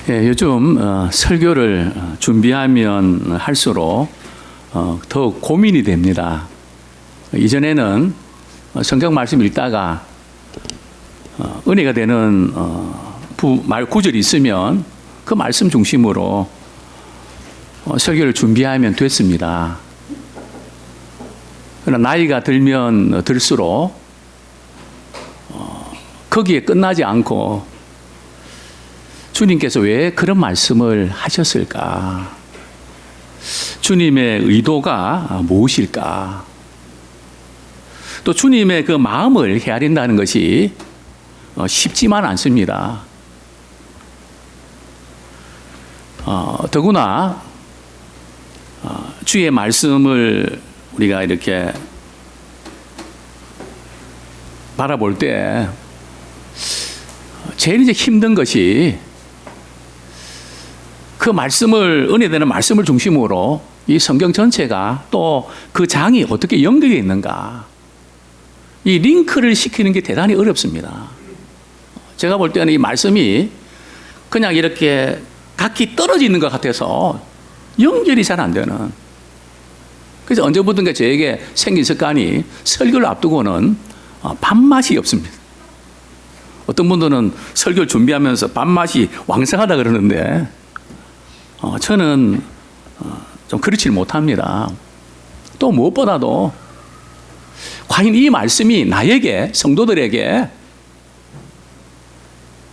예, 요즘 설교를 준비하면 할수록 더욱 고민이 됩니다. 이전에는 성경 말씀 읽다가 은혜가 되는 구절이 있으면 그 말씀 중심으로 설교를 준비하면 됐습니다. 그러나 나이가 들면 들수록 거기에 끝나지 않고 주님께서 왜 그런 말씀을 하셨을까? 주님의 의도가 무엇일까? 또 주님의 그 마음을 헤아린다는 것이 쉽지만 않습니다. 더구나 주의 말씀을 우리가 이렇게 바라볼 때 제일 이제 힘든 것이 그 말씀을, 은혜되는 말씀을 중심으로 이 성경 전체가 또 그 장이 어떻게 연결되어 있는가, 이 링크를 시키는 게 대단히 어렵습니다. 제가 볼 때는 이 말씀이 그냥 이렇게 각기 떨어져 있는 것 같아서 연결이 잘 안 되는, 그래서 언제부턴가 저에게 생긴 습관이 설교를 앞두고는 밥맛이 없습니다. 어떤 분들은 설교를 준비하면서 밥맛이 왕성하다 그러는데 저는 좀 그렇지 못합니다. 또 무엇보다도 과연 이 말씀이 나에게, 성도들에게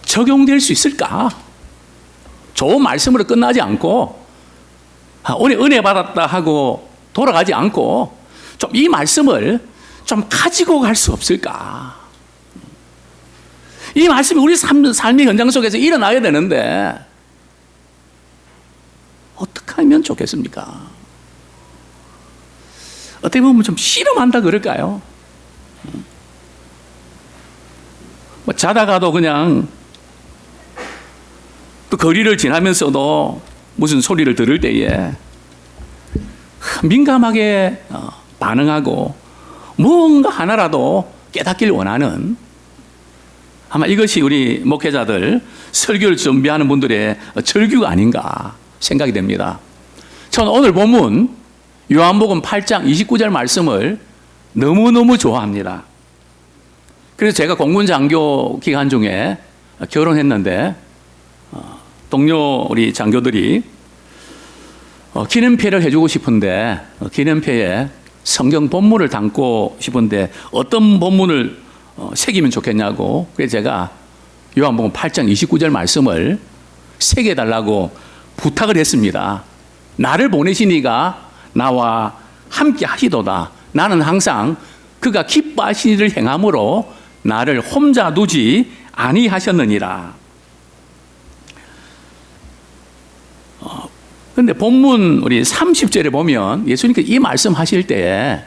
적용될 수 있을까? 좋은 말씀으로 끝나지 않고 오늘 은혜 받았다 하고 돌아가지 않고 좀 이 말씀을 좀 가지고 갈 수 없을까? 이 말씀이 우리 삶의 현장 속에서 일어나야 되는데 어떻게 하면 좋겠습니까? 어떻게 보면 좀 실험한다 그럴까요? 뭐 자다가도 그냥 또 거리를 지나면서도 무슨 소리를 들을 때에 민감하게 반응하고 뭔가 하나라도 깨닫기를 원하는, 아마 이것이 우리 목회자들, 설교를 준비하는 분들의 절규가 아닌가 생각이 됩니다. 저는 오늘 본문 요한복음 8장 29절 말씀을 너무너무 좋아합니다. 그래서 제가 공군장교 기간 중에 결혼했는데 동료 우리 장교들이 기념패를 해주고 싶은데 기념패에 성경 본문을 담고 싶은데 어떤 본문을 새기면 좋겠냐고, 그래서 제가 요한복음 8장 29절 말씀을 새겨달라고 부탁을 했습니다. 나를 보내시니가 나와 함께 하시도다. 나는 항상 그가 기뻐하신 일을 행함으로 나를 혼자 두지 아니하셨느니라. 그런데 본문 우리 30절에 보면 예수님께서 이 말씀 하실 때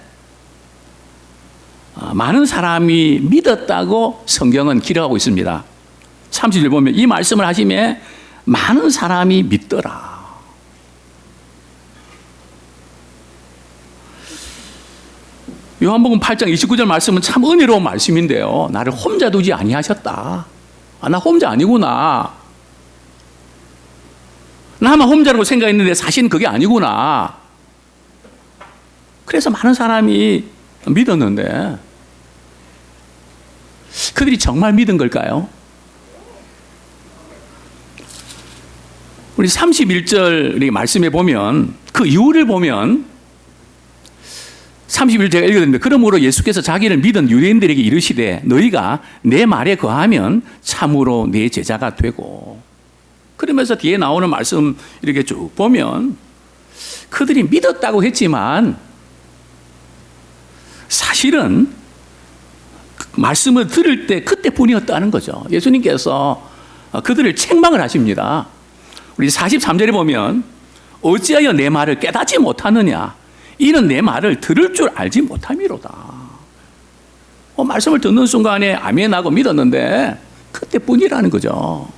많은 사람이 믿었다고 성경은 기록하고 있습니다. 30절 보면 이 말씀을 하시며 많은 사람이 믿더라. 요한복음 8장 29절 말씀은 참 은혜로운 말씀인데요. 나를 혼자 두지 아니하셨다. 나 혼자 아니구나. 나만 혼자라고 생각했는데 사실은 그게 아니구나. 그래서 많은 사람이 믿었는데 그들이 정말 믿은 걸까요? 우리 31절 말씀에 보면 그 이유를 보면 31절 제가 읽었는데, 그러므로 예수께서 자기를 믿은 유대인들에게 이르시되 너희가 내 말에 거하면 참으로 내 제자가 되고, 그러면서 뒤에 나오는 말씀 이렇게 쭉 보면 그들이 믿었다고 했지만 사실은 말씀을 들을 때 그때뿐이었다는 거죠. 예수님께서 그들을 책망을 하십니다. 우리 43절에 보면 어찌하여 내 말을 깨닫지 못하느냐, 이는 내 말을 들을 줄 알지 못함이로다. 말씀을 듣는 순간에 아멘하고 믿었는데 그때뿐이라는 거죠.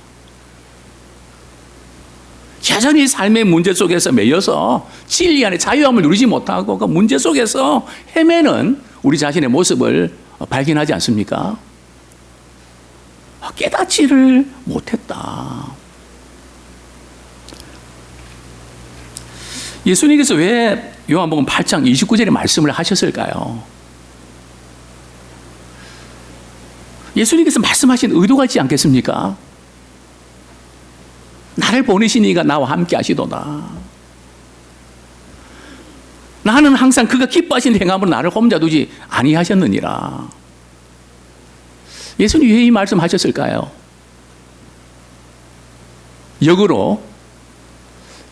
여전히 삶의 문제 속에서 매여서 진리 안에 자유함을 누리지 못하고 그 문제 속에서 헤매는 우리 자신의 모습을 발견하지 않습니까? 깨닫지를 못했다. 예수님께서 왜 요한복음 8장 29절에 말씀을 하셨을까요? 예수님께서 말씀하신 의도가 있지 않겠습니까? 나를 보내신 이가 나와 함께 하시도다. 나는 항상 그가 기뻐하시는 행함으로 나를 혼자 두지 아니하셨느니라. 예수님 왜 이 말씀 하셨을까요? 역으로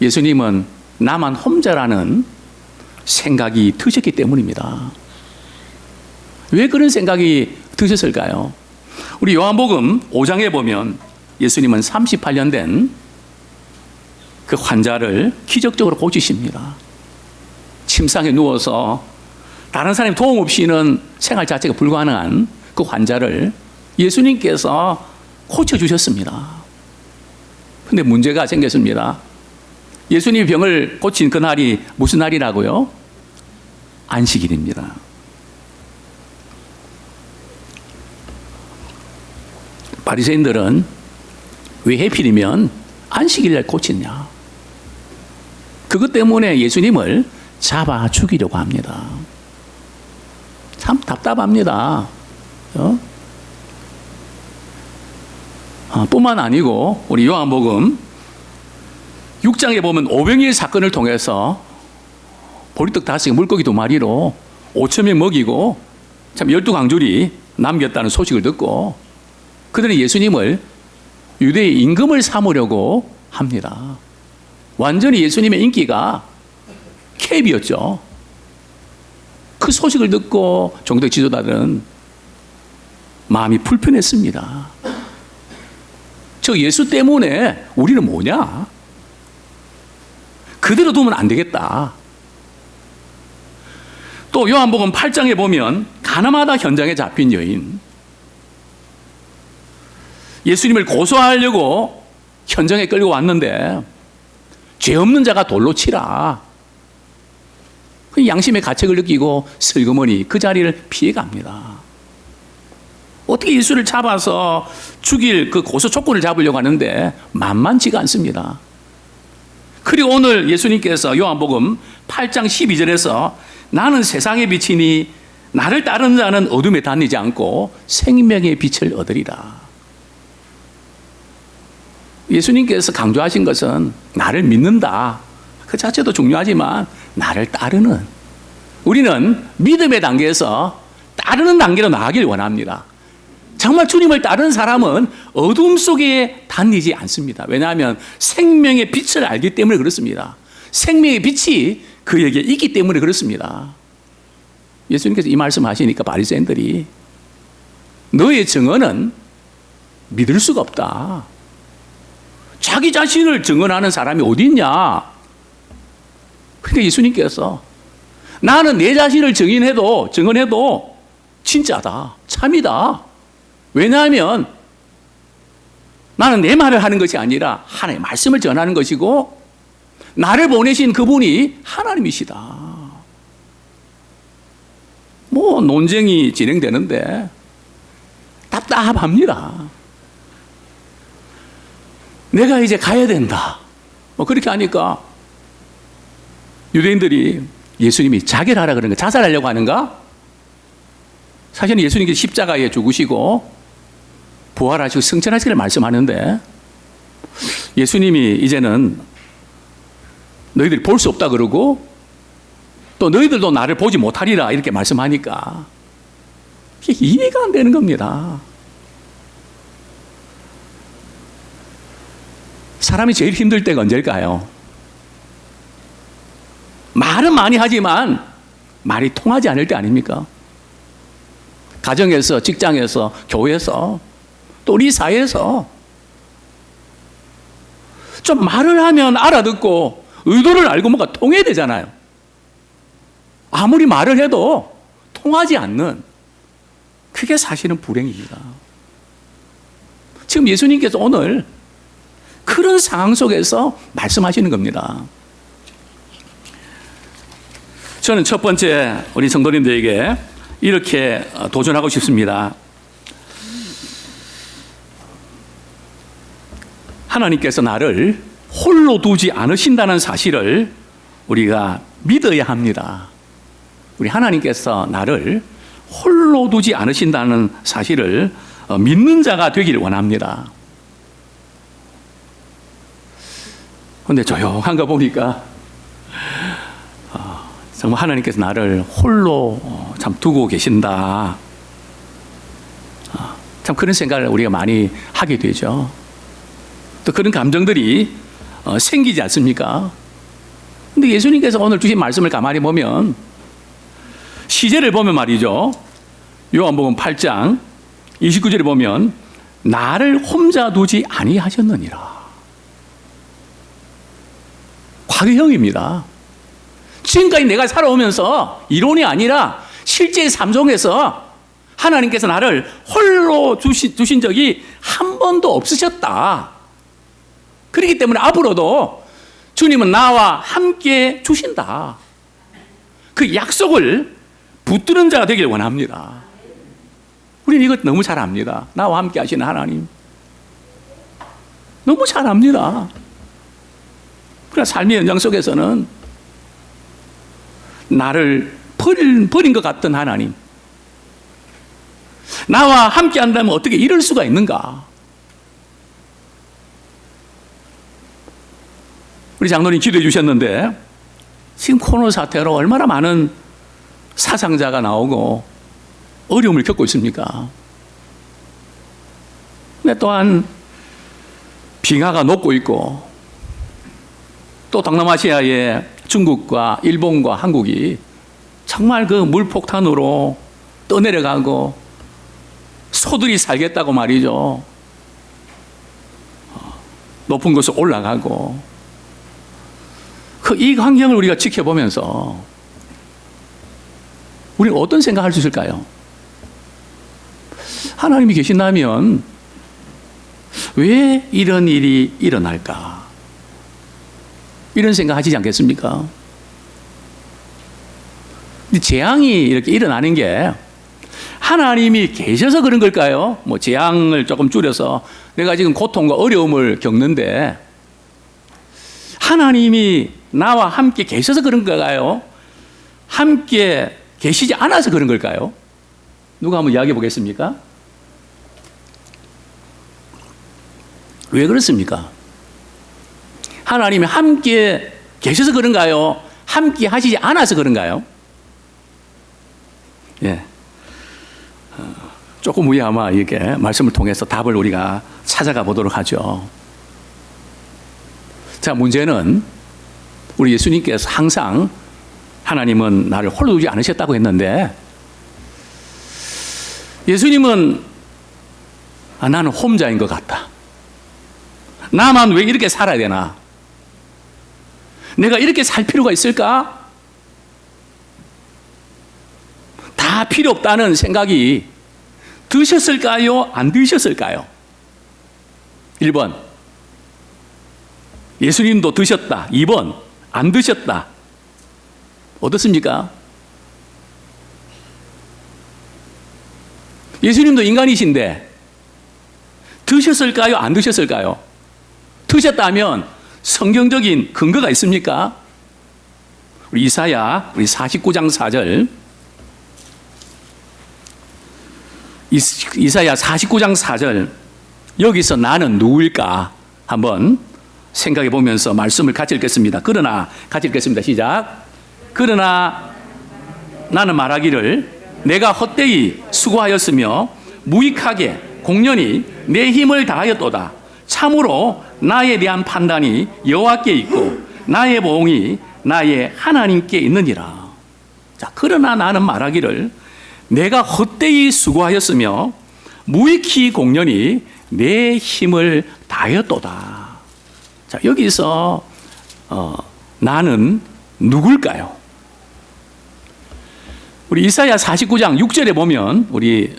예수님은 나만 혼자라는 생각이 드셨기 때문입니다. 왜 그런 생각이 드셨을까요? 우리 요한복음 5장에 보면 예수님은 38년 된 그 환자를 기적적으로 고치십니다. 침상에 누워서 다른 사람이 도움 없이는 생활 자체가 불가능한 그 환자를 예수님께서 고쳐주셨습니다. 그런데 문제가 생겼습니다. 예수님이 병을 고친 그 날이 무슨 날이라고요? 안식일입니다. 바리새인들은 왜 하필이면 안식일날 고치냐? 그것 때문에 예수님을 잡아 죽이려고 합니다. 참 답답합니다. 뿐만 아니고 우리 요한복음 6장에 보면 오병이의 사건을 통해서 보리떡 5개, 물고기 2마리로 5,000명 먹이고 참 12강줄이 남겼다는 소식을 듣고 그들은 예수님을 유대의 임금을 삼으려고 합니다. 완전히 예수님의 인기가 캡이었죠. 그 소식을 듣고 종교 지도자들은 마음이 불편했습니다. 저 예수 때문에 우리는 뭐냐? 그대로 두면 안 되겠다. 또 요한복음 8장에 보면 가나마다 현장에 잡힌 여인, 예수님을 고소하려고 현장에 끌고 왔는데 죄 없는 자가 돌로 치라. 그 양심의 가책을 느끼고 슬그머니 그 자리를 피해갑니다. 어떻게 예수를 잡아서 죽일 그 고소 촉구를 잡으려고 하는데 만만치가 않습니다. 그리고 오늘 예수님께서 요한복음 8장 12절에서 나는 세상의 빛이니 나를 따르는 자는 어둠에 다니지 않고 생명의 빛을 얻으리라. 예수님께서 강조하신 것은 나를 믿는다. 그 자체도 중요하지만 나를 따르는, 우리는 믿음의 단계에서 따르는 단계로 나아가길 원합니다. 정말 주님을 따르는 사람은 어둠 속에 다니지 않습니다. 왜냐하면 생명의 빛을 알기 때문에 그렇습니다. 생명의 빛이 그에게 있기 때문에 그렇습니다. 예수님께서 이 말씀 하시니까 바리새인들이 너의 증언은 믿을 수가 없다. 자기 자신을 증언하는 사람이 어디 있냐? 그러니까 예수님께서 나는 내 자신을 증언해도 진짜다, 참이다. 왜냐하면 나는 내 말을 하는 것이 아니라 하나님의 말씀을 전하는 것이고 나를 보내신 그분이 하나님이시다. 뭐 논쟁이 진행되는데 답답합니다. 내가 이제 가야 된다. 뭐 그렇게 하니까 유대인들이 예수님이 자결하라 그러는 거, 자살하려고 하는가? 사실은 예수님께서 십자가에 죽으시고 부활하시고 승천하시기를 말씀하는데 예수님이 이제는 너희들이 볼 수 없다 그러고 또 너희들도 나를 보지 못하리라 이렇게 말씀하니까 이게 이해가 안 되는 겁니다. 사람이 제일 힘들 때가 언제일까요? 말은 많이 하지만 말이 통하지 않을 때 아닙니까? 가정에서, 직장에서, 교회에서, 또 우리 사회에서 좀 말을 하면 알아듣고 의도를 알고 뭔가 통해야 되잖아요. 아무리 말을 해도 통하지 않는, 그게 사실은 불행입니다. 지금 예수님께서 오늘 그런 상황 속에서 말씀하시는 겁니다. 저는 첫 번째 우리 성도님들에게 이렇게 도전하고 싶습니다. 하나님께서 나를 홀로 두지 않으신다는 사실을 우리가 믿어야 합니다. 우리 하나님께서 나를 홀로 두지 않으신다는 사실을 믿는 자가 되기를 원합니다. 그런데 조용한 거 보니까 정말 하나님께서 나를 홀로 참 두고 계신다. 참 그런 생각을 우리가 많이 하게 되죠. 또 그런 감정들이 생기지 않습니까? 근데 예수님께서 오늘 주신 말씀을 가만히 보면 시제를 보면 말이죠. 요한복음 8장 29절에 보면 나를 혼자 두지 아니하셨느니라. 과거형입니다. 지금까지 내가 살아오면서 이론이 아니라 실제 삶 속에서 하나님께서 나를 홀로 두신 적이 한 번도 없으셨다. 그렇기 때문에 앞으로도 주님은 나와 함께 주신다. 그 약속을 붙드는 자가 되길 원합니다. 우리는 이것 너무 잘 압니다. 나와 함께 하시는 하나님. 너무 잘 압니다. 그러나 삶의 연장 속에서는 나를 버린 것 같던 하나님. 나와 함께 한다면 어떻게 이럴 수가 있는가? 우리 장로님 기도해 주셨는데 지금 코로나 사태로 얼마나 많은 사상자가 나오고 어려움을 겪고 있습니까? 근데 또한 빙하가 녹고 있고 또 동남아시아의 중국과 일본과 한국이 정말 그 물폭탄으로 떠내려가고 소들이 살겠다고 말이죠. 높은 곳에 올라가고 이 환경을 우리가 지켜보면서 우리는 어떤 생각할 수 있을까요? 하나님이 계신다면 왜 이런 일이 일어날까? 이런 생각 하시지 않겠습니까? 재앙이 이렇게 일어나는 게 하나님이 계셔서 그런 걸까요? 뭐 재앙을 조금 줄여서 내가 지금 고통과 어려움을 겪는데 하나님이 나와 함께 계셔서 그런 걸까요? 함께 계시지 않아서 그런 걸까요? 누가 한번 이야기해 보겠습니까? 왜 그렇습니까? 하나님이 함께 계셔서 그런가요? 함께 하시지 않아서 그런가요? 예. 조금 후에 아마 이렇게 말씀을 통해서 답을 우리가 찾아가 보도록 하죠. 자, 문제는 우리 예수님께서 항상 하나님은 나를 홀로 두지 않으셨다고 했는데 예수님은 나는 혼자인 것 같다. 나만 왜 이렇게 살아야 되나? 내가 이렇게 살 필요가 있을까? 다 필요 없다는 생각이 드셨을까요? 안 드셨을까요? 1번 예수님도 드셨다. 2번 안 드셨다. 어떻습니까? 예수님도 인간이신데 드셨을까요? 안 드셨을까요? 드셨다면 성경적인 근거가 있습니까? 우리 이사야 우리 49장 4절 이사야 49장 4절 여기서 나는 누구일까? 한번 생각해 보면서 말씀을 같이 읽겠습니다. 그러나 같이 읽겠습니다. 시작. 그러나 나는 말하기를 내가 헛되이 수고하였으며 무익하게 공연히 내 힘을 다하였도다. 참으로 나에 대한 판단이 여호와께 있고 나의 보응이 나의 하나님께 있느니라. 자, 그러나 나는 말하기를 내가 헛되이 수고하였으며 무익히 공연히 내 힘을 다하였도다. 자, 여기서 나는 누굴까요? 우리 이사야 49장 6절에 보면 우리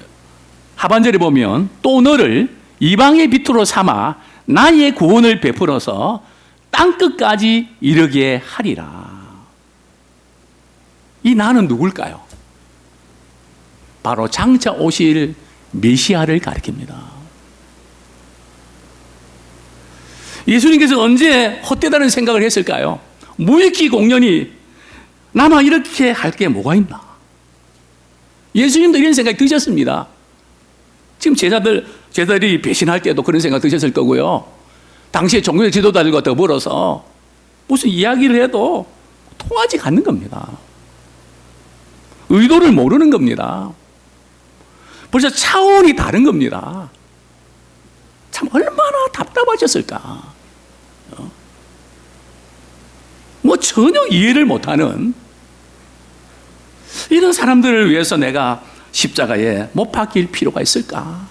하반절에 보면 또 너를 이방의 빛으로 삼아 나의 구원을 베풀어서 땅끝까지 이르게 하리라. 이 나는 누굴까요? 바로 장차 오실 메시아를 가리킵니다. 예수님께서 언제 헛되다는 생각을 했을까요? 무익히 공연히 나만 이렇게 할 게 뭐가 있나? 예수님도 이런 생각이 드셨습니다. 지금 제자들이 배신할 때도 그런 생각 드셨을 거고요. 당시에 종교 지도자들과 더불어서 무슨 이야기를 해도 통하지 않는 겁니다. 의도를 모르는 겁니다. 벌써 차원이 다른 겁니다. 참 얼마나 답답하셨을까. 뭐 전혀 이해를 못하는 이런 사람들을 위해서 내가 십자가에 못 박힐 필요가 있을까?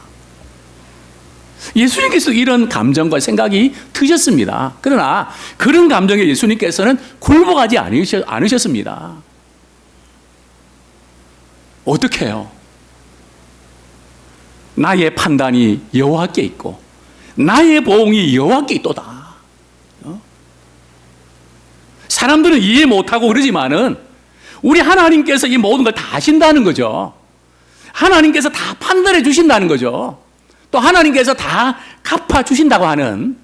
예수님께서 이런 감정과 생각이 드셨습니다. 그러나 그런 감정에 예수님께서는 굴복하지 않으셨습니다. 어떻게 해요? 나의 판단이 여호와께 있고 나의 보응이 여호와께 있도다. 사람들은 이해 못하고 그러지만은 우리 하나님께서 이 모든 걸 다 아신다는 거죠. 하나님께서 다 판단해 주신다는 거죠. 또 하나님께서 다 갚아주신다고 하는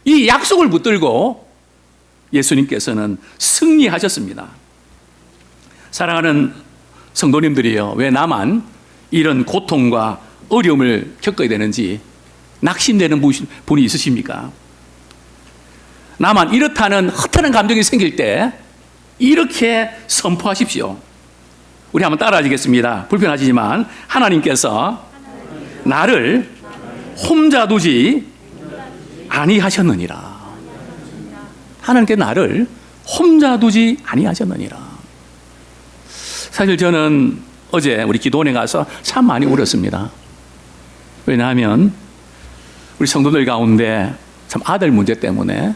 이 약속을 붙들고 예수님께서는 승리하셨습니다. 사랑하는 성도님들이요, 왜 나만 이런 고통과 어려움을 겪어야 되는지 낙심되는 분이 있으십니까? 나만 이렇다는 허탈한 감정이 생길 때 이렇게 선포하십시오. 우리 한번 따라하시겠습니다. 불편하시지만 하나님께서 나를 혼자 두지 아니하셨느니라. 하나님께 나를 혼자 두지 아니하셨느니라. 사실 저는 어제 우리 기도원에 가서 참 많이 울었습니다. 왜냐하면 우리 성도들 가운데 참 아들 문제 때문에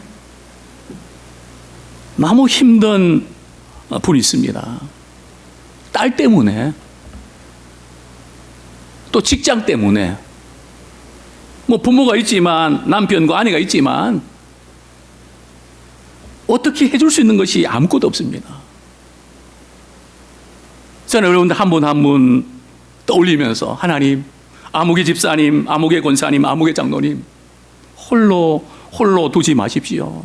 너무 힘든 분이 있습니다. 딸 때문에, 또 직장 때문에, 뭐 부모가 있지만, 남편과 아내가 있지만 어떻게 해줄 수 있는 것이 아무것도 없습니다. 저는 여러분들 한 분 한 분 떠올리면서 하나님, 아무개 집사님, 아무개 권사님, 아무개 장로님 홀로 두지 마십시오.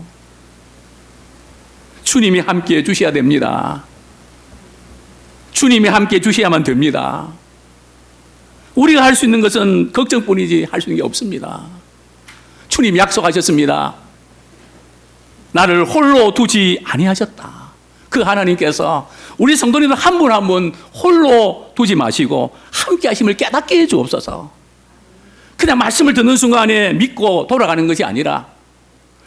주님이 함께해 주셔야 됩니다. 주님이 함께해 주셔야만 됩니다. 우리가 할 수 있는 것은 걱정뿐이지 할 수 있는 게 없습니다. 주님 약속하셨습니다. 나를 홀로 두지 아니하셨다. 그 하나님께서 우리 성도님들 한 분 한 분 홀로 두지 마시고 함께 하심을 깨닫게 해 주옵소서. 그냥 말씀을 듣는 순간에 믿고 돌아가는 것이 아니라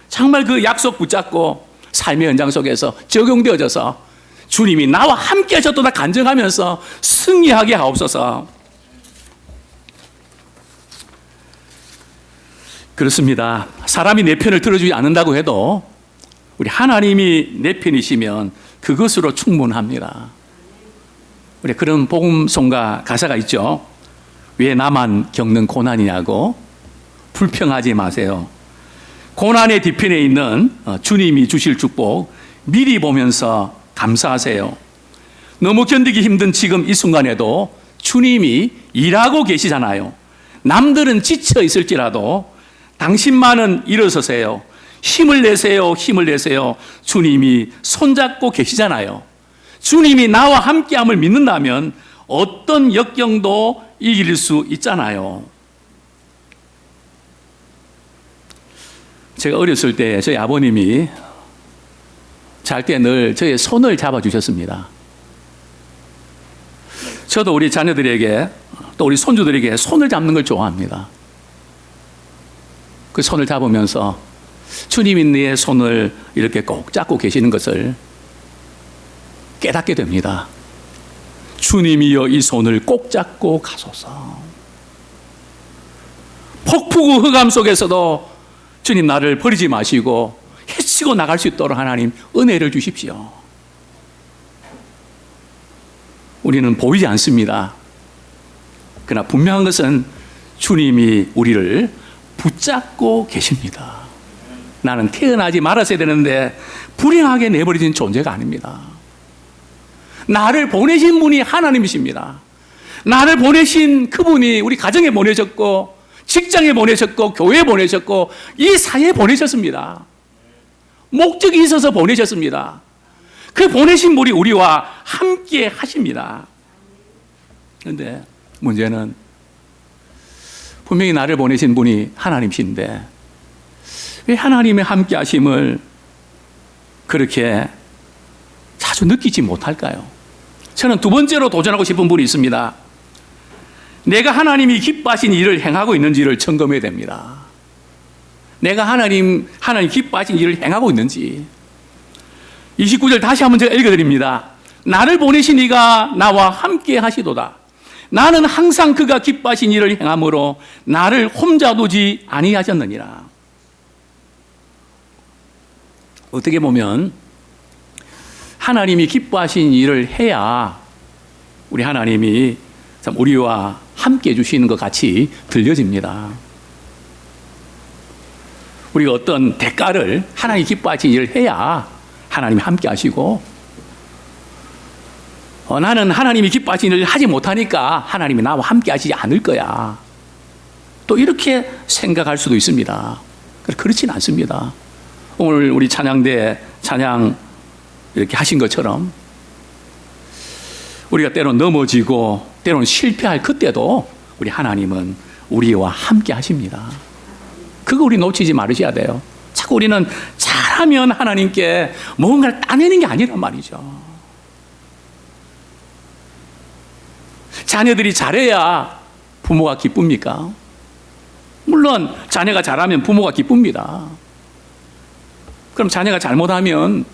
정말 그 약속 붙잡고 삶의 현장 속에서 적용되어져서 주님이 나와 함께 하셨도다 간증하면서 승리하게 하옵소서. 그렇습니다. 사람이 내 편을 들어주지 않는다고 해도 우리 하나님이 내 편이시면 그것으로 충분합니다. 우리 그런 복음송가 가사가 있죠. 왜 나만 겪는 고난이냐고 불평하지 마세요. 고난의 뒤편에 있는 주님이 주실 축복 미리 보면서 감사하세요. 너무 견디기 힘든 지금 이 순간에도 주님이 일하고 계시잖아요. 남들은 지쳐 있을지라도 당신만은 일어서세요. 힘을 내세요. 힘을 내세요. 주님이 손잡고 계시잖아요. 주님이 나와 함께함을 믿는다면 어떤 역경도 이길 수 있잖아요. 제가 어렸을 때 저희 아버님이 잘 때 늘 저의 손을 잡아주셨습니다. 저도 우리 자녀들에게 또 우리 손주들에게 손을 잡는 걸 좋아합니다. 그 손을 잡으면서 주님이 내 손을 이렇게 꼭 잡고 계시는 것을 깨닫게 됩니다. 주님이여 이 손을 꼭 잡고 가소서. 폭풍우 흑암 속에서도 주님 나를 버리지 마시고 헤치고 나갈 수 있도록 하나님 은혜를 주십시오. 우리는 보이지 않습니다. 그러나 분명한 것은 주님이 우리를 붙잡고 계십니다. 나는 태어나지 말았어야 되는데 불행하게 내버려진 존재가 아닙니다. 나를 보내신 분이 하나님이십니다. 나를 보내신 그분이 우리 가정에 보내셨고 직장에 보내셨고 교회에 보내셨고 이 사회에 보내셨습니다. 목적이 있어서 보내셨습니다. 그 보내신 분이 우리와 함께 하십니다. 그런데 문제는 분명히 나를 보내신 분이 하나님이신데 왜 하나님의 함께 하심을 그렇게 자주 느끼지 못할까요? 저는 두 번째로 도전하고 싶은 분이 있습니다. 내가 하나님이 기뻐하신 일을 행하고 있는지를 점검해야 됩니다. 내가 하나님 기뻐하신 일을 행하고 있는지. 29절 다시 한번 제가 읽어드립니다. 나를 보내신 이가 나와 함께 하시도다. 나는 항상 그가 기뻐하신 일을 행함으로 나를 혼자 두지 아니하셨느니라. 어떻게 보면 하나님이 기뻐하신 일을 해야 우리 하나님이 참 우리와 함께 해주시는 것 같이 들려집니다. 우리가 어떤 대가를 하나님이 기뻐하신 일을 해야 하나님이 함께 하시고 나는 하나님이 기뻐하신 일을 하지 못하니까 하나님이 나와 함께 하시지 않을 거야. 또 이렇게 생각할 수도 있습니다. 그렇지는 않습니다. 오늘 우리 찬양대 찬양 이렇게 하신 것처럼 우리가 때론 넘어지고 때론 실패할 그때도 우리 하나님은 우리와 함께 하십니다. 그거 우리 놓치지 말으셔야 돼요. 자꾸 우리는 잘하면 하나님께 뭔가를 따내는 게 아니란 말이죠. 자녀들이 잘해야 부모가 기쁩니까? 물론 자녀가 잘하면 부모가 기쁩니다. 그럼 자녀가 잘못하면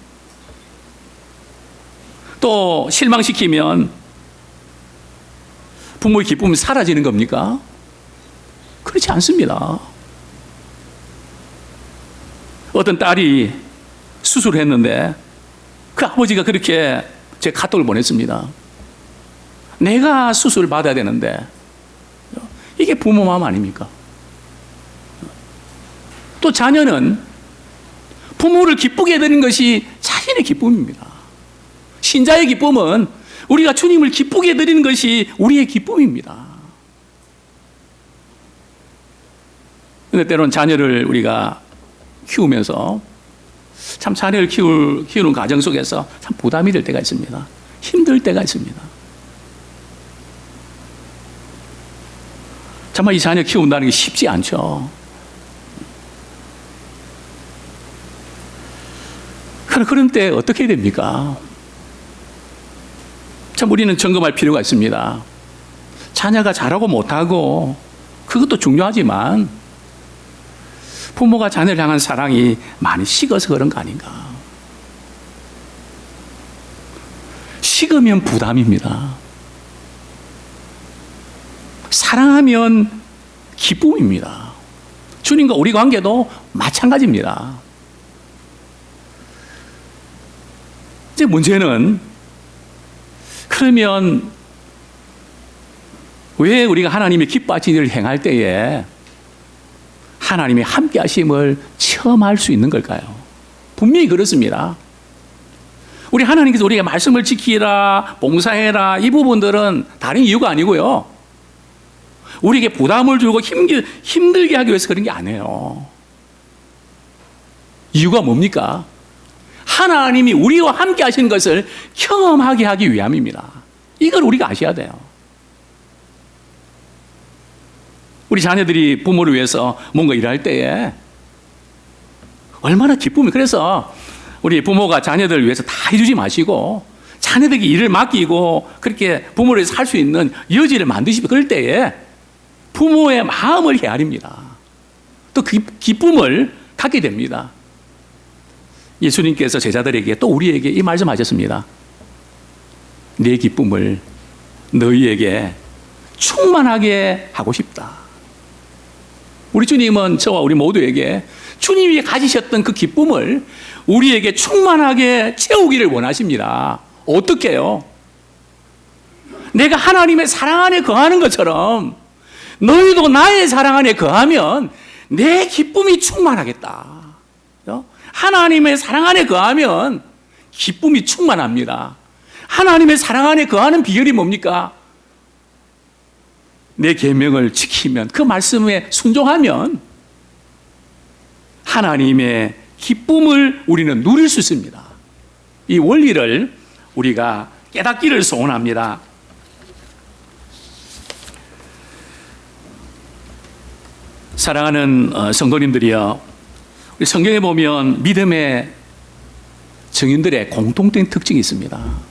또 실망시키면 부모의 기쁨이 사라지는 겁니까? 그렇지 않습니다. 어떤 딸이 수술을 했는데 그 아버지가 그렇게 제 카톡을 보냈습니다. 내가 수술을 받아야 되는데 이게 부모 마음 아닙니까? 또 자녀는 부모를 기쁘게 해드리는 것이 자신의 기쁨입니다. 신자의 기쁨은 우리가 주님을 기쁘게 해드리는 것이 우리의 기쁨입니다. 그런데 때로는 자녀를 우리가 키우면서 참 자녀를 키우는 과정 속에서 참 부담이 될 때가 있습니다. 힘들 때가 있습니다. 정말 이 자녀 키운다는 게 쉽지 않죠. 그런 때 어떻게 해야 됩니까? 참 우리는 점검할 필요가 있습니다. 자녀가 잘하고 못하고 그것도 중요하지만 부모가 자녀를 향한 사랑이 많이 식어서 그런 거 아닌가. 식으면 부담입니다. 사랑하면 기쁨입니다. 주님과 우리 관계도 마찬가지입니다. 이제 문제는 그러면 왜 우리가 하나님의 기뻐하신 일을 행할 때에 하나님의 함께 하심을 체험할 수 있는 걸까요? 분명히 그렇습니다. 우리 하나님께서 우리가 말씀을 지키라, 봉사해라 이 부분들은 다른 이유가 아니고요. 우리에게 부담을 주고 힘들게 하기 위해서 그런 게 아니에요. 이유가 뭡니까? 하나님이 우리와 함께 하시는 것을 경험하게 하기 위함입니다. 이걸 우리가 아셔야 돼요. 우리 자녀들이 부모를 위해서 뭔가 일할 때에 얼마나 기쁨이. 그래서 우리 부모가 자녀들을 위해서 다 해주지 마시고 자녀들에게 일을 맡기고 그렇게 부모를 위해서 할 수 있는 여지를 만드시면 그럴 때에 부모의 마음을 헤아립니다. 또 그 기쁨을 갖게 됩니다. 예수님께서 제자들에게 또 우리에게 이 말씀하셨습니다. 내 기쁨을 너희에게 충만하게 하고 싶다. 우리 주님은 저와 우리 모두에게 주님이 가지셨던 그 기쁨을 우리에게 충만하게 채우기를 원하십니다. 어떻게요? 내가 하나님의 사랑 안에 거하는 것처럼 너희도 나의 사랑 안에 거하면 내 기쁨이 충만하겠다. 하나님의 사랑 안에 거하면 기쁨이 충만합니다. 하나님의 사랑 안에 거하는 비결이 뭡니까? 내 계명을 지키면, 그 말씀에 순종하면 하나님의 기쁨을 우리는 누릴 수 있습니다. 이 원리를 우리가 깨닫기를 소원합니다. 사랑하는 성도님들이여, 우리 성경에 보면 믿음의 증인들의 공통된 특징이 있습니다.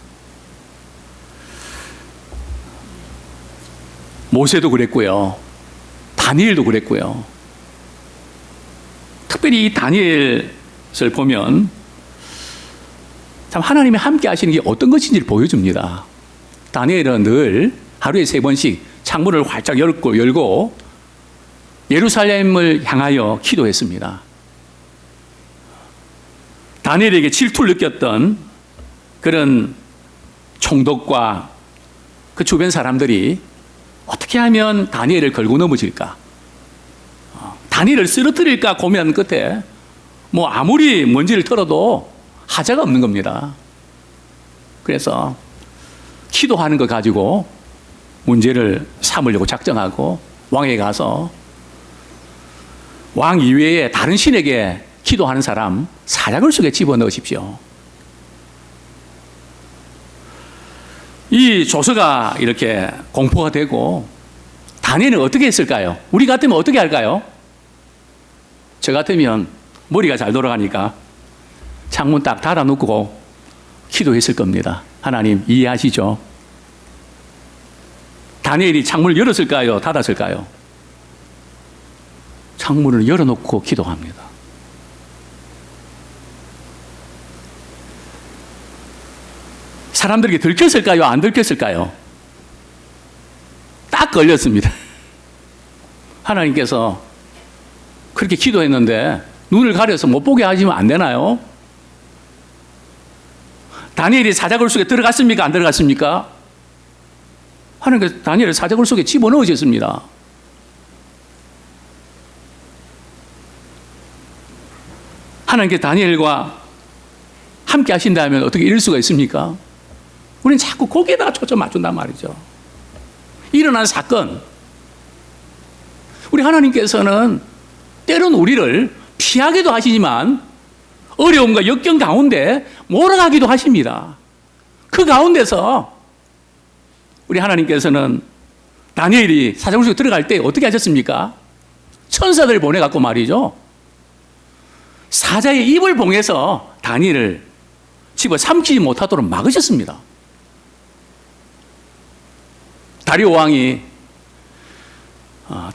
모세도 그랬고요, 다니엘도 그랬고요. 특별히 이 다니엘을 보면 참 하나님이 함께 하시는 게 어떤 것인지를 보여줍니다. 다니엘은 늘 하루에 3번씩 창문을 활짝 열고 예루살렘을 향하여 기도했습니다. 다니엘에게 질투를 느꼈던 그런 총독과 그 주변 사람들이 어떻게 하면 다니엘을 걸고 넘어질까? 다니엘을 쓰러뜨릴까 고민하는 끝에 뭐 아무리 먼지를 털어도 하자가 없는 겁니다. 그래서 기도하는 거 가지고 문제를 삼으려고 작정하고 왕에게 가서 왕 이외에 다른 신에게 기도하는 사람 사자굴 속에 집어넣으십시오. 이 조서가 이렇게 공포가 되고 다니엘은 어떻게 했을까요? 우리 같으면 어떻게 할까요? 저 같으면 머리가 잘 돌아가니까 창문 딱 닫아놓고 기도했을 겁니다. 하나님 이해하시죠? 다니엘이 창문을 열었을까요? 닫았을까요? 창문을 열어놓고 기도합니다. 사람들에게 들켰을까요? 안 들켰을까요? 딱 걸렸습니다. 하나님께서 그렇게 기도했는데 눈을 가려서 못 보게 하시면 안 되나요? 다니엘이 사자굴 속에 들어갔습니까? 안 들어갔습니까? 하나님께서 다니엘을 사자굴 속에 집어넣으셨습니다. 하나님께서 다니엘과 함께 하신다면 어떻게 이럴 수가 있습니까? 우리는 자꾸 거기에다가 초점 맞춘단 말이죠. 일어난 사건, 우리 하나님께서는 때로는 우리를 피하기도 하시지만 어려움과 역경 가운데 몰아가기도 하십니다. 그 가운데서 우리 하나님께서는 다니엘이 사자굴 속에 들어갈 때 어떻게 하셨습니까? 천사들을 보내갖고 말이죠, 사자의 입을 봉해서 다니엘을 집어 삼키지 못하도록 막으셨습니다. 다리오 왕이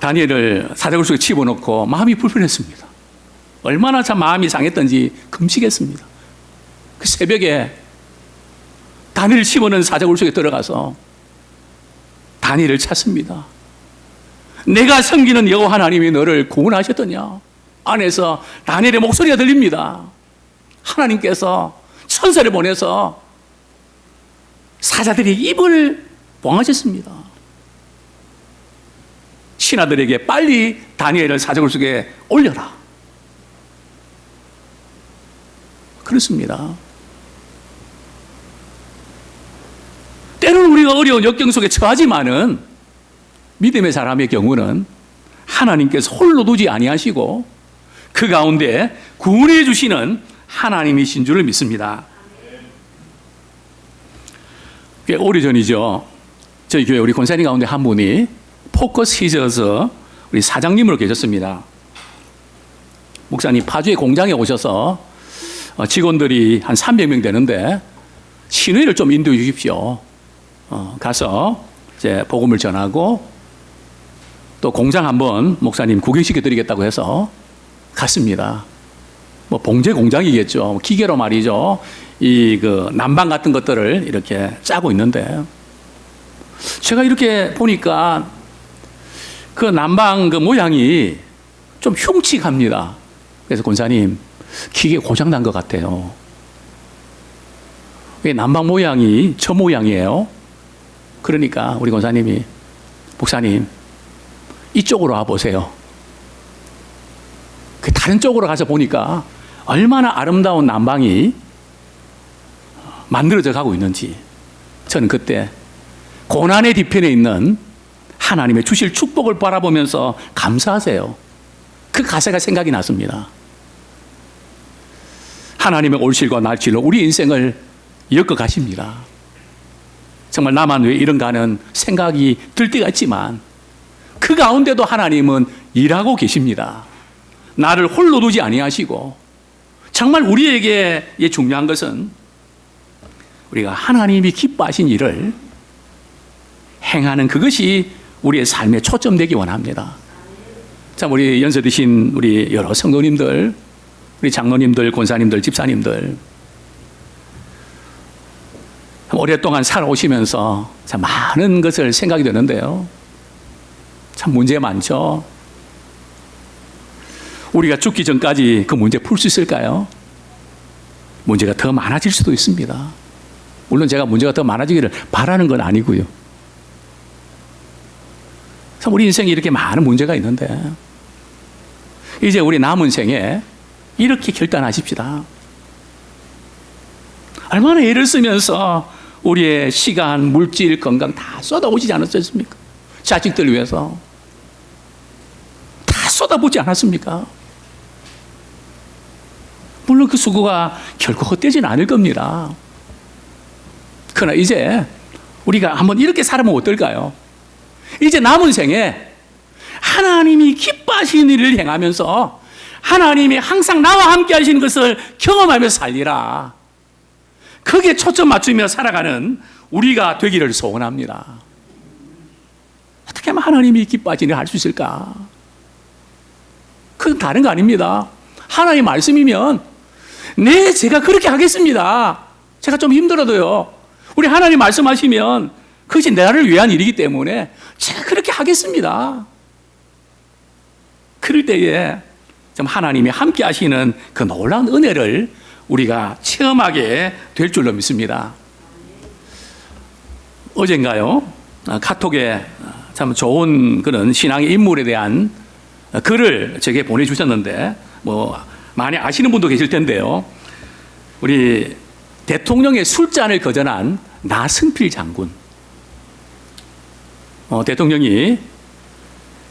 다니엘을 사자굴 속에 집어넣고 마음이 불편했습니다. 얼마나 참 마음이 상했던지 금식했습니다. 그 새벽에 다니엘을 집어넣은 사자굴 속에 들어가서 다니엘을 찾습니다. 내가 섬기는 여호와 하나님이 너를 구원하셨더냐? 안에서 다니엘의 목소리가 들립니다. 하나님께서 천사를 보내서 사자들의 입을 봉하셨습니다. 신하들에게 빨리 다니엘을 사자굴 속에 올려라. 그렇습니다. 때로는 우리가 어려운 역경 속에 처하지만은 믿음의 사람의 경우는 하나님께서 홀로 두지 아니하시고 그 가운데 구원해 주시는 하나님이신 줄을 믿습니다. 꽤 오래전이죠. 저희 교회 우리 권사님 가운데 한 분이 포커스 히저스 우리 사장님으로 계셨습니다. 목사님 파주의 공장에 오셔서 직원들이 한 300명 되는데 신회를 좀 인도해 주십시오. 가서 이제 복음을 전하고 또 공장 한번 목사님 구경시켜 드리겠다고 해서 갔습니다. 뭐 봉제 공장이겠죠. 기계로 말이죠. 그 난방 같은 것들을 이렇게 짜고 있는데 제가 이렇게 보니까 그 난방 그 모양이 좀 흉측합니다. 그래서 권사님 기계 고장 난 것 같아요. 왜 난방 모양이 저 모양이에요? 그러니까 우리 권사님이 목사님 이쪽으로 와보세요. 그 다른 쪽으로 가서 보니까 얼마나 아름다운 난방이 만들어져 가고 있는지 저는 그때 고난의 뒤편에 있는 하나님의 주실 축복을 바라보면서 감사하세요. 그 가사가 생각이 났습니다. 하나님의 올실과 날실로 우리 인생을 엮어 가십니다. 정말 나만 왜 이런가 하는 생각이 들 때가 있지만 그 가운데도 하나님은 일하고 계십니다. 나를 홀로 두지 아니하시고 정말 우리에게 중요한 것은 우리가 하나님이 기뻐하신 일을 행하는 그것이 우리의 삶에 초점되기 원합니다. 참 우리 연세 드신 우리 여러 성도님들, 우리 장로님들, 권사님들, 집사님들 오랫동안 살아오시면서 참 많은 것을 생각이 되는데요. 참 문제 많죠. 우리가 죽기 전까지 그 문제 풀 수 있을까요? 문제가 더 많아질 수도 있습니다. 물론 제가 문제가 더 많아지기를 바라는 건 아니고요. 참 우리 인생에 이렇게 많은 문제가 있는데 이제 우리 남은 생에 이렇게 결단하십시다. 얼마나 애를 쓰면서 우리의 시간, 물질, 건강 다 쏟아오시지 않았습니까? 자식들 위해서 다 쏟아붓지 않았습니까? 물론 그 수고가 결코 헛되지는 않을 겁니다. 그러나 이제 우리가 한번 이렇게 살아보면 어떨까요? 이제 남은 생에 하나님이 기뻐하시는 일을 행하면서 하나님이 항상 나와 함께 하시는 것을 경험하면서 살리라. 거기에 초점 맞추며 살아가는 우리가 되기를 소원합니다. 어떻게 하면 하나님이 기뻐하시는 일을 할 수 있을까? 그건 다른 거 아닙니다. 하나님 말씀이면 네, 제가 그렇게 하겠습니다. 제가 좀 힘들어도요. 우리 하나님 말씀하시면 그것이 나를 위한 일이기 때문에 제가 그렇게 하겠습니다. 그럴 때에 좀 하나님이 함께 하시는 그 놀라운 은혜를 우리가 체험하게 될 줄로 믿습니다. 어젠가요? 카톡에 참 좋은 그런 신앙의 인물에 대한 글을 제게 보내주셨는데 많이 아시는 분도 계실 텐데요. 우리 대통령의 술잔을 거절한 나승필 장군. 대통령이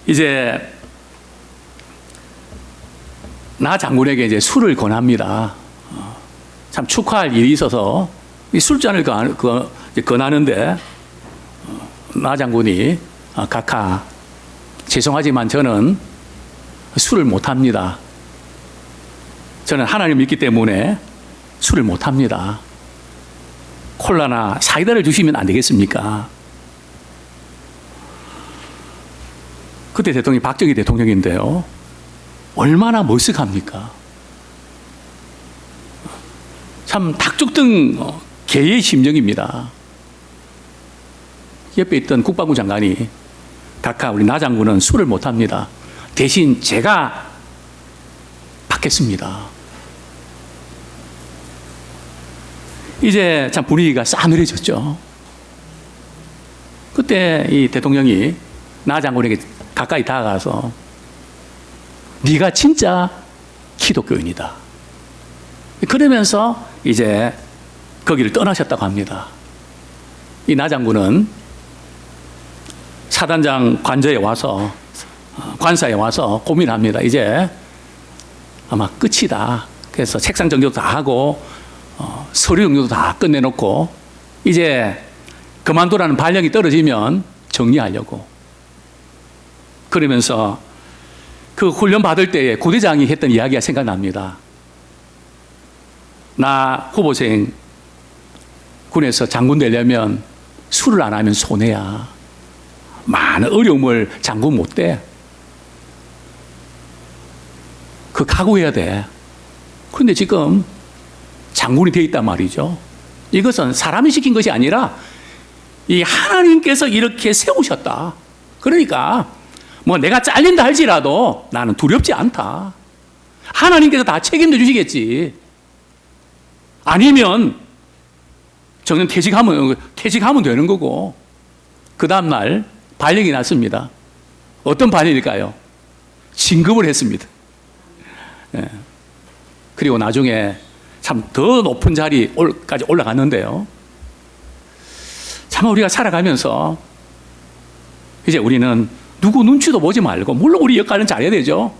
이제 나 장군에게 이제 술을 권합니다. 참 축하할 일이 있어서 이 술잔을 권하는데 나 장군이 각하 죄송하지만 저는 술을 못합니다. 저는 하나님을 믿기 때문에 술을 못합니다. 콜라나 사이다를 주시면 안 되겠습니까? 그때 대통령이 박정희 대통령인데요. 얼마나 머쓱합니까? 참 닭죽등 개의 심정입니다. 옆에 있던 국방부 장관이 각하 우리 나 장군은 술을 못합니다. 대신 제가 받겠습니다. 이제 참 분위기가 싸늘해졌죠. 그때 이 대통령이 나 장군에게 가까이 다가가서 네가 진짜 기독교인이다. 그러면서 이제 거기를 떠나셨다고 합니다. 이 나 장군은 사단장 관저에 와서 관사에 와서 고민합니다. 이제 아마 끝이다. 그래서 책상 정리도 다 하고 서류 정리도 다 끝내놓고 이제 그만두라는 발령이 떨어지면 정리하려고. 그러면서 그 훈련 받을 때에 구대장이 했던 이야기가 생각납니다. 나 후보생 군에서 장군 되려면 술을 안 하면 손해야. 많은 어려움을 장군 못 돼. 그 각오해야 돼. 그런데 지금 장군이 되어 있단 말이죠. 이것은 사람이 시킨 것이 아니라 이 하나님께서 이렇게 세우셨다. 그러니까 내가 잘린다 할지라도 나는 두렵지 않다. 하나님께서 다 책임져 주시겠지. 아니면 저는 퇴직하면 되는 거고. 그 다음날 발령이 났습니다. 어떤 발령일까요? 진급을 했습니다. 예. 그리고 나중에 참 더 높은 자리까지 올라갔는데요. 참 우리가 살아가면서 이제 우리는 누구 눈치도 보지 말고, 물론 우리 역할은 잘해야 되죠.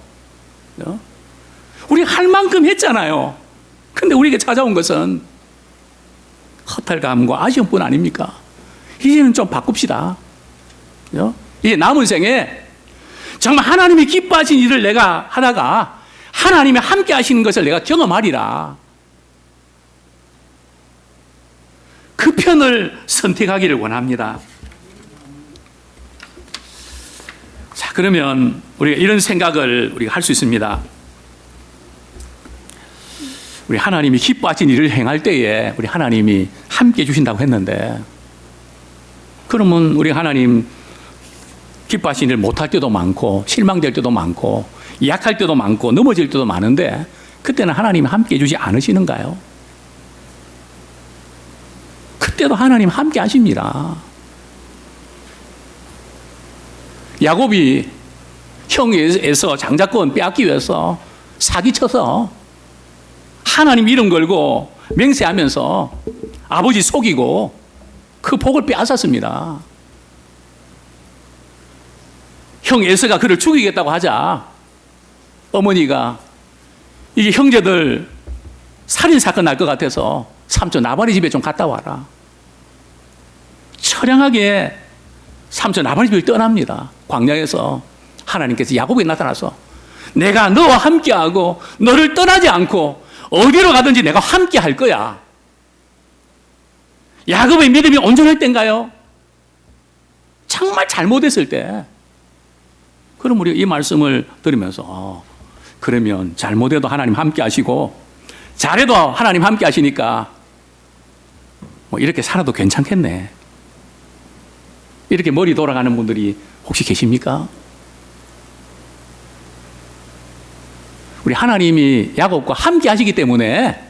우리 할 만큼 했잖아요. 근데 우리에게 찾아온 것은 허탈감과 아쉬움뿐 아닙니까? 이제는 좀 바꿉시다. 이제 남은 생에 정말 하나님이 기뻐하신 일을 내가 하다가 하나님이 함께 하시는 것을 내가 경험하리라. 그 편을 선택하기를 원합니다. 자, 그러면 우리가 이런 생각을 우리가 할 수 있습니다. 우리 하나님이 기뻐하신 일을 행할 때에 우리 하나님이 함께 해주신다고 했는데, 그러면 우리 하나님 기뻐하신 일을 못할 때도 많고 실망될 때도 많고 약할 때도 많고 넘어질 때도 많은데 그때는 하나님이 함께 해주지 않으시는가요? 그때도 하나님 함께 하십니다. 야곱이 형에서 장자권 빼앗기 위해서 사기쳐서 하나님 이름 걸고 맹세하면서 아버지 속이고 그 복을 빼앗았습니다. 형 에서가 그를 죽이겠다고 하자 어머니가 이게 형제들 살인사건 날 것 같아서 삼촌 나발이 집에 좀 갔다 와라. 처량하게 삼촌 나발이 집을 떠납니다. 광야에서 하나님께서 야곱에게 나타나서 내가 너와 함께하고 너를 떠나지 않고 어디로 가든지 내가 함께 할 거야. 야곱의 믿음이 온전할 때인가요? 정말 잘못했을 때. 그럼 우리가 이 말씀을 들으면서 그러면 잘못해도 하나님 함께 하시고 잘해도 하나님 함께 하시니까 뭐 이렇게 살아도 괜찮겠네. 이렇게 머리 돌아가는 분들이 혹시 계십니까? 우리 하나님이 야곱과 함께 하시기 때문에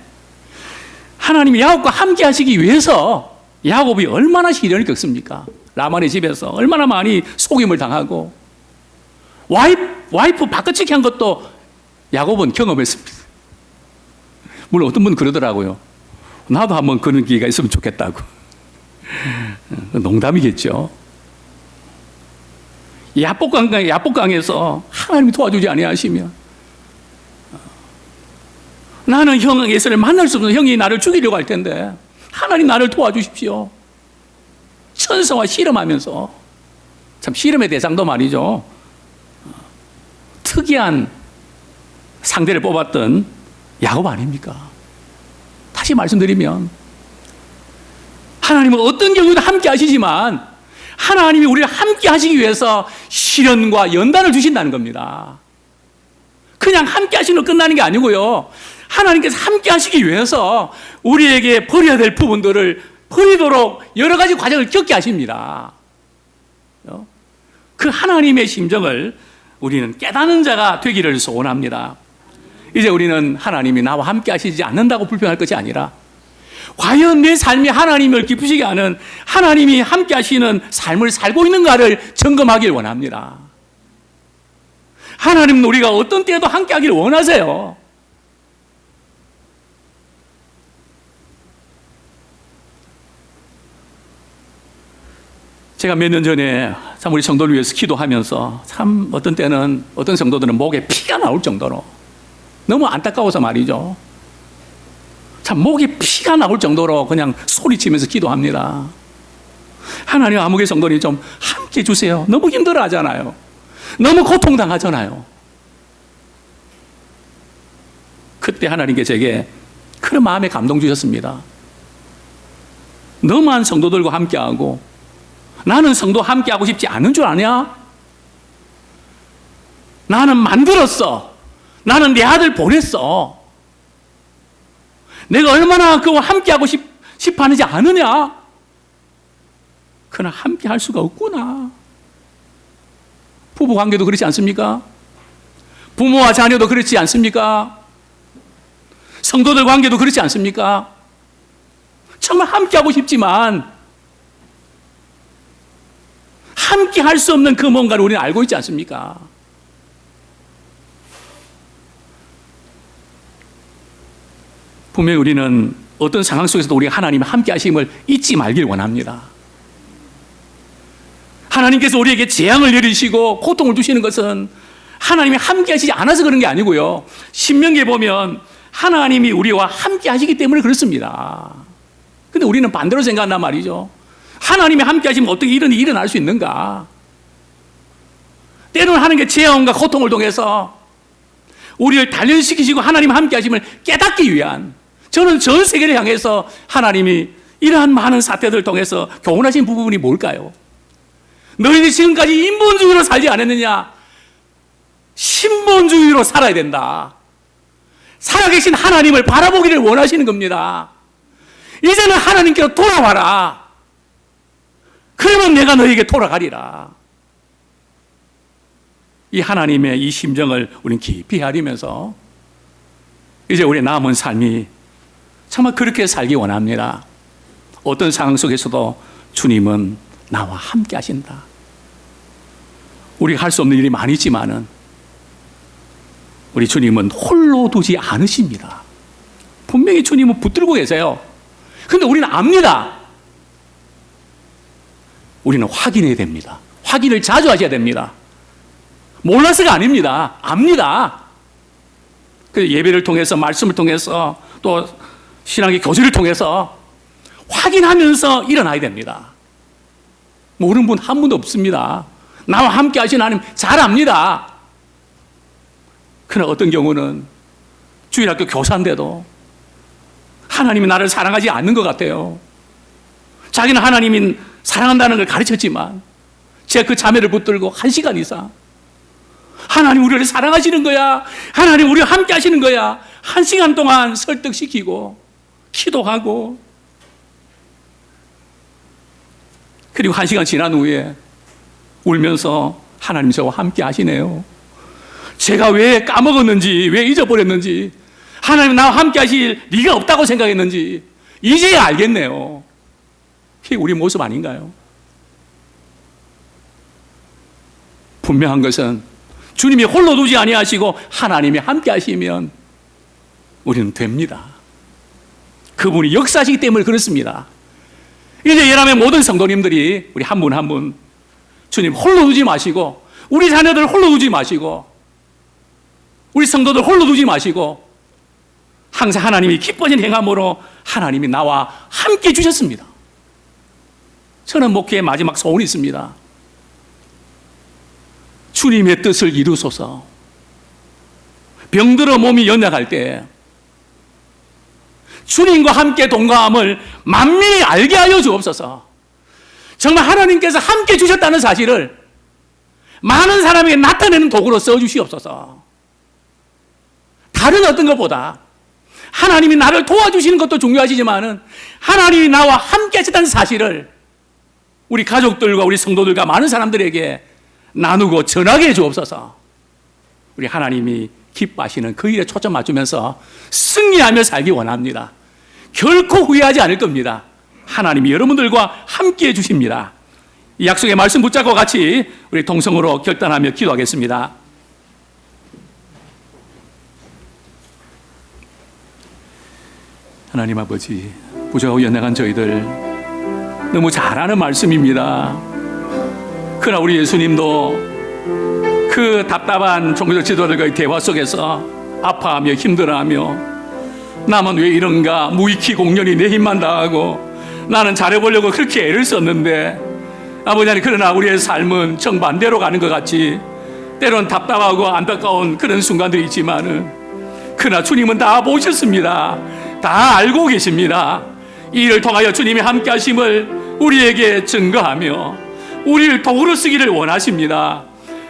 하나님이 야곱과 함께 하시기 위해서 야곱이 얼마나 시련을 겪습니까? 라반의 집에서 얼마나 많이 속임을 당하고 와이프 바꿔치기 한 것도 야곱은 경험했습니다. 물론 어떤 분은 그러더라고요. 나도 한번 그런 기회가 있으면 좋겠다고. 농담이겠죠. 야복강에서 하나님이 도와주지 아니하시면 나는 형 에서를 만날 수 없는 형이 나를 죽이려고 할 텐데 하나님 나를 도와주십시오. 천사와 씨름하면서 참 씨름의 대상도 말이죠. 특이한 상대를 뽑았던 야곱 아닙니까? 다시 말씀드리면 하나님은 어떤 경우도 함께 하시지만 하나님이 우리를 함께 하시기 위해서 시련과 연단을 주신다는 겁니다. 그냥 함께 하시는 거 끝나는 게 아니고요. 하나님께서 함께 하시기 위해서 우리에게 버려야 될 부분들을 버리도록 여러 가지 과정을 겪게 하십니다. 그 하나님의 심정을 우리는 깨닫는 자가 되기를 소원합니다. 이제 우리는 하나님이 나와 함께 하시지 않는다고 불평할 것이 아니라 과연 내 삶이 하나님을 기쁘시게 하는 하나님이 함께 하시는 삶을 살고 있는가를 점검하길 원합니다. 하나님은 우리가 어떤 때에도 함께 하기를 원하세요. 제가 몇 년 전에 참 우리 성도를 위해서 기도하면서 참 어떤 때는 어떤 성도들은 목에 피가 나올 정도로 너무 안타까워서 말이죠. 참 목에 피가 나올 정도로 그냥 소리치면서 기도합니다. 하나님 아무개 성도님 좀 함께 해주세요. 너무 힘들어 하잖아요. 너무 고통당하잖아요. 그때 하나님께 제게 그런 마음에 감동 주셨습니다. 너무한 성도들과 함께하고 나는 성도 함께하고 싶지 않은 줄 아냐? 나는 만들었어. 나는 내 아들 보냈어. 내가 얼마나 그와 함께하고 싶어 하는지 아느냐? 그러나 함께할 수가 없구나. 부부 관계도 그렇지 않습니까? 부모와 자녀도 그렇지 않습니까? 성도들 관계도 그렇지 않습니까? 정말 함께하고 싶지만 함께 할 수 없는 그 뭔가를 우리는 알고 있지 않습니까? 분명히 우리는 어떤 상황 속에서도 우리가 하나님의 함께 하심을 잊지 말길 원합니다. 하나님께서 우리에게 재앙을 내리시고 고통을 주시는 것은 하나님이 함께 하시지 않아서 그런 게 아니고요. 신명기에 보면 하나님이 우리와 함께 하시기 때문에 그렇습니다. 근데 우리는 반대로 생각한단 말이죠. 하나님이 함께 하시면 어떻게 이런 일이 일어날 수 있는가? 때로는 하나님의 재앙과 고통을 통해서 우리를 단련시키시고 하나님 함께 하심을 깨닫기 위한, 저는 전 세계를 향해서 하나님이 이러한 많은 사태들을 통해서 교훈하신 부분이 뭘까요? 너희들이 지금까지 인본주의로 살지 않았느냐? 신본주의로 살아야 된다. 살아계신 하나님을 바라보기를 원하시는 겁니다. 이제는 하나님께로 돌아와라. 그러면 내가 너에게 돌아가리라. 이 하나님의 이 심정을 우리는 깊이 헤아리면서 이제 우리 남은 삶이 정말 그렇게 살기 원합니다. 어떤 상황 속에서도 주님은 나와 함께 하신다. 우리가 할 수 없는 일이 많이 있지만은 우리 주님은 홀로 두지 않으십니다. 분명히 주님은 붙들고 계세요. 그런데 우리는 압니다. 우리는 확인해야 됩니다. 확인을 자주 하셔야 됩니다. 몰라서가 아닙니다. 압니다. 그 예배를 통해서, 말씀을 통해서, 또 신앙의 교제를 통해서 확인하면서 일어나야 됩니다. 모르는 분 한 분도 없습니다. 나와 함께 하신 하나님 잘 압니다. 그러나 어떤 경우는 주일학교 교사인데도 하나님이 나를 사랑하지 않는 것 같아요. 자기는 하나님이 사랑한다는 걸 가르쳤지만 제가 그 자매를 붙들고 1시간 이상 하나님 우리를 사랑하시는 거야, 하나님 우리와 함께 하시는 거야, 1시간 동안 설득시키고 기도하고, 그리고 1시간 지난 후에 울면서 하나님 저와 함께 하시네요. 제가 왜 까먹었는지, 왜 잊어버렸는지, 하나님 나와 함께 하실 리가 없다고 생각했는지 이제야 알겠네요. 그게 우리 모습 아닌가요? 분명한 것은 주님이 홀로 두지 아니하시고 하나님이 함께 하시면 우리는 됩니다. 그분이 역사하시기 때문에 그렇습니다. 이제 예람의 모든 성도님들이 우리 한 분 한 분 주님 홀로 두지 마시고, 우리 자녀들 홀로 두지 마시고, 우리 성도들 홀로 두지 마시고, 항상 하나님이 기뻐진 행함으로 하나님이 나와 함께 주셨습니다. 저는 목회의 마지막 소원이 있습니다. 주님의 뜻을 이루소서. 병들어 몸이 연약할 때 주님과 함께 동감을 만민이 알게 하여 주옵소서. 정말 하나님께서 함께 주셨다는 사실을 많은 사람에게 나타내는 도구로 써주시옵소서. 다른 어떤 것보다 하나님이 나를 도와주시는 것도 중요하시지만은 하나님이 나와 함께 하셨다는 사실을 우리 가족들과 우리 성도들과 많은 사람들에게 나누고 전하게 해 주옵소서. 우리 하나님이 기뻐하시는 그 일에 초점 맞추면서 승리하며 살기 원합니다. 결코 후회하지 않을 겁니다. 하나님이 여러분들과 함께 해 주십니다. 이 약속의 말씀 붙잡고 같이 우리 동성으로 결단하며 기도하겠습니다. 하나님 아버지, 부족하고 연약한 저희들 너무 잘 아는 말씀입니다. 그러나 우리 예수님도 그 답답한 종교적 지도자들과의 대화 속에서 아파하며 힘들어하며 나만 왜 이런가, 무익히 공연히 내 힘만 다하고 나는 잘해보려고 그렇게 애를 썼는데, 아버지 하나님, 그러나 우리의 삶은 정반대로 가는 것 같이 때론 답답하고 안타까운 그런 순간들이 있지만은, 그러나 주님은 다 보셨습니다. 다 알고 계십니다. 이 일을 통하여 주님이 함께 하심을 우리에게 증거하며 우리를 도구로 쓰기를 원하십니다.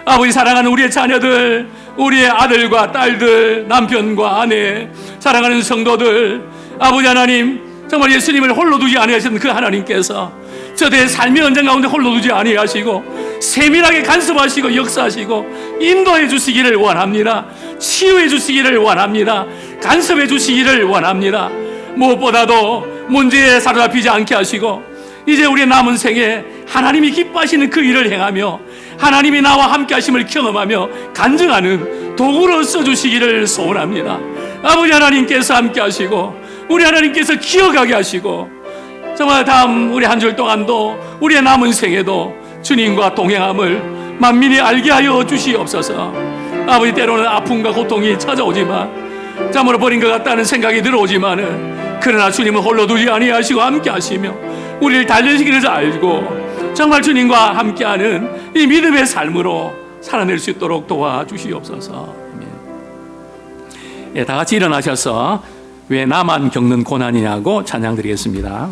아버지, 사랑하는 우리의 자녀들, 우리의 아들과 딸들, 남편과 아내, 사랑하는 성도들, 아버지 하나님, 정말 예수님을 홀로 두지 아니하시는 그 하나님께서 저들의 삶의 현장 가운데 홀로 두지 아니하시고 세밀하게 간섭하시고 역사하시고 인도해 주시기를 원합니다. 치유해 주시기를 원합니다. 간섭해 주시기를 원합니다. 무엇보다도 문제에 사로잡히지 않게 하시고 이제 우리의 남은 생에 하나님이 기뻐하시는 그 일을 행하며 하나님이 나와 함께 하심을 경험하며 간증하는 도구로 써주시기를 소원합니다. 아버지 하나님께서 함께 하시고 우리 하나님께서 기억하게 하시고 정말 다음 우리 한 줄 동안도 우리의 남은 생에도 주님과 동행함을 만민이 알게 하여 주시옵소서. 아버지, 때로는 아픔과 고통이 찾아오지만 잠으로 버린 것 같다는 생각이 들어오지만은 그러나 주님은 홀로 두지 아니하시고 함께 하시며 우리를 단련시키는 줄 알고 정말 주님과 함께하는 이 믿음의 삶으로 살아낼 수 있도록 도와주시옵소서. 예, 다 같이 일어나셔서 왜 나만 겪는 고난이냐고 찬양 드리겠습니다.